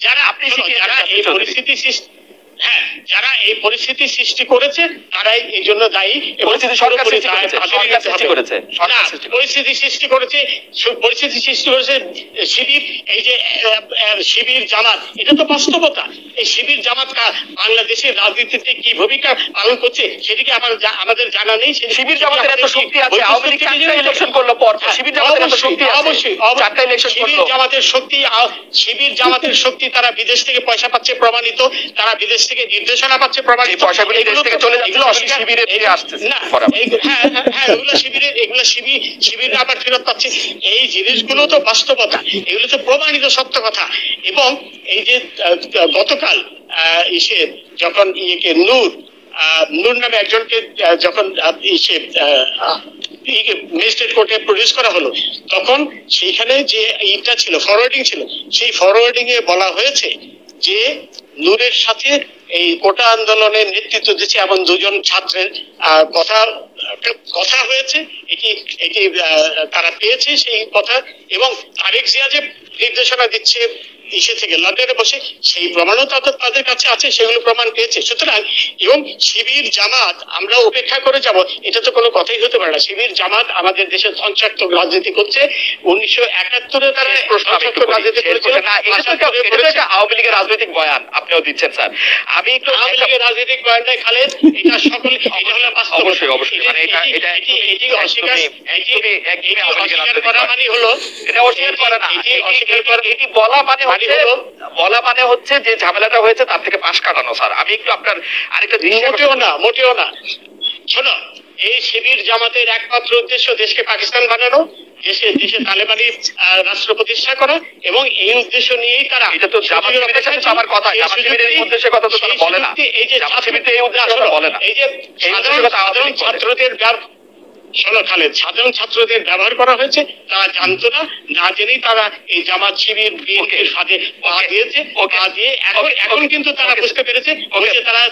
যারা যারা এই পরিস্থিতি হ্যাঁ যারা এই পরিস্থিতি সৃষ্টি করেছে তারাই এই জন্য দায়ী। পরিস্থিতি সৃষ্টি করেছে শিবির। এই যে শিবির জামাত, এটা তো বাস্তবতা। এই শিবির জামাত বাংলাদেশের রাজনীতিতে কি ভূমিকা পালন করছে সেদিকে আমাদের জানা নেই। শিবির জামাতের এত শক্তি আছে, আওয়ামী লীগ চারটা ইলেকশন করলো পর, শিবির জামাতের এত শক্তি আছে, অবশ্যই চারটা ইলেকশন করলো। শিবির জামাতের শক্তি, তারা বিদেশ থেকে পয়সা পাচ্ছে প্রমাণিত, তারা বিদেশ থেকে নির্দেশনা পাচ্ছে প্রমাণিত। পয়সাগুলো দেশ থেকে চলে যাচ্ছে, শিবিরে ফিরে আসতেছে। এগুলো শিবির আবার ফেরত পাচ্ছে। এই জিনিসগুলো তো বাস্তবতা, এগুলো তো প্রমাণিত সত্য কথা। এবং এই যে গতকাল যখন নূর নামে একজনকে যখন ম্যাজিস্ট্রেট কোর্টে প্রডিউস করা হলো, তখন সেইখানে যে ইটা ছিল, ফরওয়ার্ডিং ছিল, সেই ফরওয়ার্ডিং এ বলা হয়েছে যে নূরের সাথে এই কোটা আন্দোলনের নেতৃত্ব দিচ্ছে এমন দুজন ছাত্রের কথা হয়েছে। এটি তারা পেয়েছে সেই কথা, এবং তারেক জিয়া যে নির্দেশনা দিচ্ছে থেকে লন্ডনে বসে, সেই প্রমাণও তাদের কাছে আছে, সেগুলো প্রমাণ পেয়েছে। সুতরাং এবং শিবির জামাত আমরা উপেক্ষা করে যাব এটা তো কোনো কথাই হতে পারে না। শিবির জামাত আমাদের দেশের ধ্বংসাত্মক রাজনীতি করছে। 1971-এ তারা রাজনীতি করেছিল। আওয়ামী লীগের রাজনৈতিক বয়ান আপনিও দিচ্ছেন স্যার। আমি একটু আওয়ামী লীগের রাজনৈতিক বয়ানটাই খালেদ, এটা সকলে এটা হলো বাস্তব। অবশ্যই মানে এটি অস্বীকার করা মানে হলো, এটা অস্বীকার করা না, এটি বলা মানে হচ্ছে যে ঝামেলাটা হয়েছে তার থেকে পাশ কাটানো। স্যার আমি একটু আপনার আরেকটা মোটেও না শোনো, এই শিবির জামাতের একমাত্র উদ্দেশ্য দেশকে পাকিস্তান বানানো, দেশে তালেবানি রাষ্ট্র প্রতিষ্ঠা করা, এবং এই উদ্দেশ্য নিয়েই তারা, এটা তো জামাত-শিবিরের সাথে আমার কথা, জামাত-শিবিরের এই উদ্দেশ্যের কথা তো তারা বলে না, এই যে জামাত-শিবিরের এই উদ্দেশ্যের কথা বলে না, এই যে সাধারণ ছাত্রদের শোনো খালেদ, সাধারণ ছাত্রদের ব্যবহার করা হয়েছে, তারা জানতো না জেনেই তারা এই জামাত শিবির বিএনপির সাথে পা দিয়েছে। এখন কিন্তু তারা বুঝতে পেরেছে তারা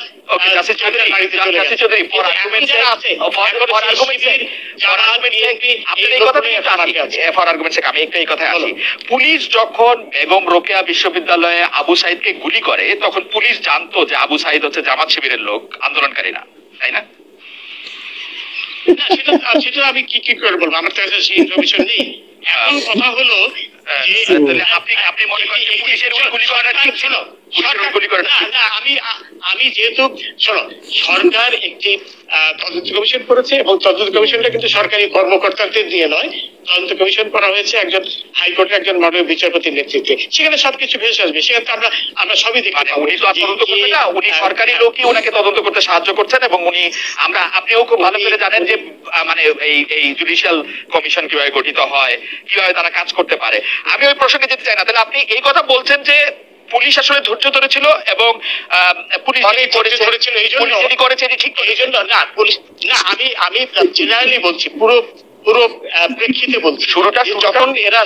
পুলিশ যখন বেগম রোকেয়া বিশ্ববিদ্যালয়ে আবু সাইদকে গুলি করে, তখন পুলিশ জানতো যে আবু সাইদ হচ্ছে জামাত শিবিরের লোক, আন্দোলনকারী না, তাই না? সেটা আমি কি করে বলবো, আমার তো সেই ইনফরমেশন নেই। এখন কথা হলো আপনি মনে করেন পুলিশের গুলি করা ঠিক ছিল? আমি যেহেতু শোনো, সরকার একটি তদন্ত কমিশন করেছে, এবং তদন্ত কমিশনটা কিন্তু সরকারি কর্মকর্তাদের দিয়ে নয়, তদন্ত কমিশন করা হয়েছে একজন হাইকোর্টের একজন মাননীয় বিচারপতির নেতৃত্বে। সেখানে সবকিছু ভেসে আসবে, সেখানে তো আমরা সবই দেখি। উনি তো তদন্ত করবেন না, উনি সরকারি লোকই ওনাকে তদন্ত করতে সাহায্য করছেন, এবং উনি আপনিও খুব ভালো করে জানেন যে মানে এই জুডিশিয়াল কমিশন কিভাবে গঠিত হয়, কিভাবে তারা কাজ করতে পারে। আমি ওই প্রসঙ্গে যেতে চাই না। তাহলে আপনি এই কথা বলছেন যে পুলিশ আসলে ধৈর্য ধরেছিল, এবং পুলিশ করেছিল এই জন্য ঠিক, এই জন্য না পুলিশ না, আমি জেনারেলি বলছি, পুরো প্রেক্ষিতে বলছি। শুরুটা যখন এরা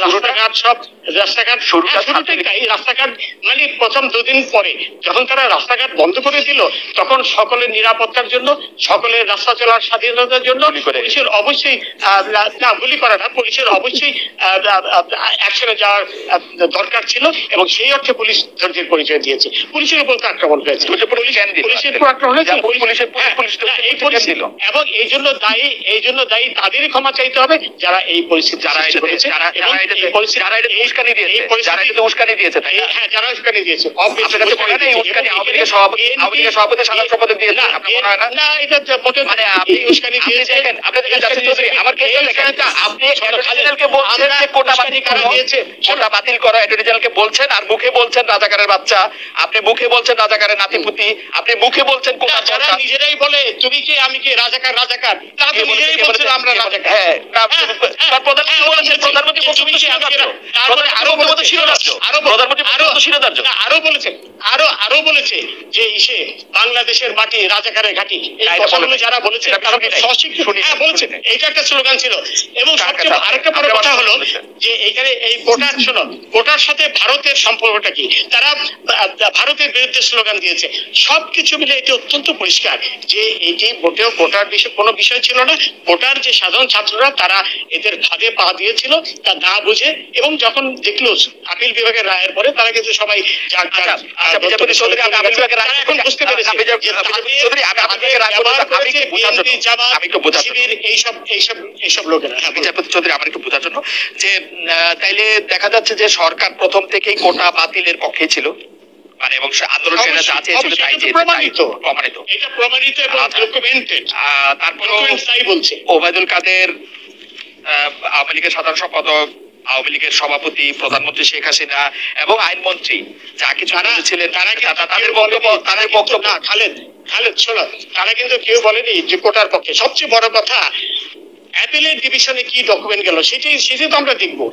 রাস্তাঘাট মানে প্রথম দুদিন পরে যখন তারা রাস্তাঘাট বন্ধ করে দিল, তখন সকলের নিরাপত্তার জন্য, সকলের রাস্তা চলার স্বাধীনতার জন্য পুলিশের অবশ্যই গুলি করা না, পুলিশের অবশ্যই অ্যাকশনে যাওয়ার দরকার ছিল, এবং সেই অর্থে পুলিশ ধৈর্যের পরিচয় দিয়েছে। পুলিশের উপর তো আক্রমণ হয়েছে, পুলিশের উপর আক্রমণ হয়েছে, এবং এই জন্য দায়ী তাদেরই ক্ষমা চাইতে হবে যারা এই পরিস্থিতি, যারা উস্কানি দিয়েছে। হ্যাঁ, যারা উস্কানি দিয়েছে। সভাপতি সাধারণ সম্পাদক দিয়েছে না, এটা মানে আপনি উস্কানি দিয়েছেন। আপনি কোটা বাতিল করো, অ্যাটর্নি জেনারেলকে বলছেন, আর মুখে বলছেন রাজাকারের বাচ্চা, আপনি মুখে বলছেন রাজাকারের নাতিপুতি, আপনি মুখে বলছেন যারা নিজেরাই বলে তুমি কি আমি কি রাজাকার, তারা তো নিজেরাই বলছেন আমরা রাজাকার। হ্যাঁ, প্রধানমন্ত্রী বলেছেন, প্রধানমন্ত্রী আরো বলেছেন, আরো আরো বলেছে যে ইসে বাংলাদেশের মাটি রাজাকারের ঘাঁটি, এই কথাগুলো যারা বলেছে তারা সশিক্ষিত। হ্যাঁ বলেছে, এইটা একটা স্লোগান ছিল। এবং সবচেয়ে আরেকটা বড় কথা হলো যে এখানে এই কোটার, শোনো, কোটার সাথে ভারতের সম্পর্কটা কি, তারা ভারতের বিরুদ্ধে স্লোগান দিয়েছে। সবকিছু মিলে এটি অত্যন্ত পরিষ্কার যে এটি মোটেও কোটার বিষয় কোনো বিষয় ছিল না। কোটার যে সাধারণ ছাত্ররা তারা এদের ফাঁদে পা দিয়েছিল তা না বুঝে, এবং যখন দেখলো আপিল বিভাগের রায়ের পরে তারা কিন্তু সবাই এখন বুঝতে পেরেছে এইসব লোকেরা। বিচারপতি চৌধুরী, আমার একটু বোঝার জন্য যে তাইলে দেখা যাচ্ছে যে সরকার প্রথম থেকেই কোটা বাতিলের পক্ষে ছিল, মানে এবং আন্দোলনের যা চেয়েছিল তাই প্রমাণিত, এটা প্রমাণিত এবং ডকুমেন্টেড। তারপর তাই বলছে ওবায়দুল কাদের আওয়ামী লীগের সাধারণ সম্পাদক, আওয়ামী লীগের সভাপতি, প্রধানমন্ত্রী শেখ হাসিনা এবং আইনমন্ত্রী যা কিছু বলেছিলেন তাদের বক্তব্য না। খালেদ শোনো, তারা কিন্তু কেউ বলেনি যে কোটার পক্ষে। সবচেয়ে বড় কথা অ্যাপিলেট ডিভিশনে কি ডকুমেন্ট গেল সেটাই তো আমরা দেখবো।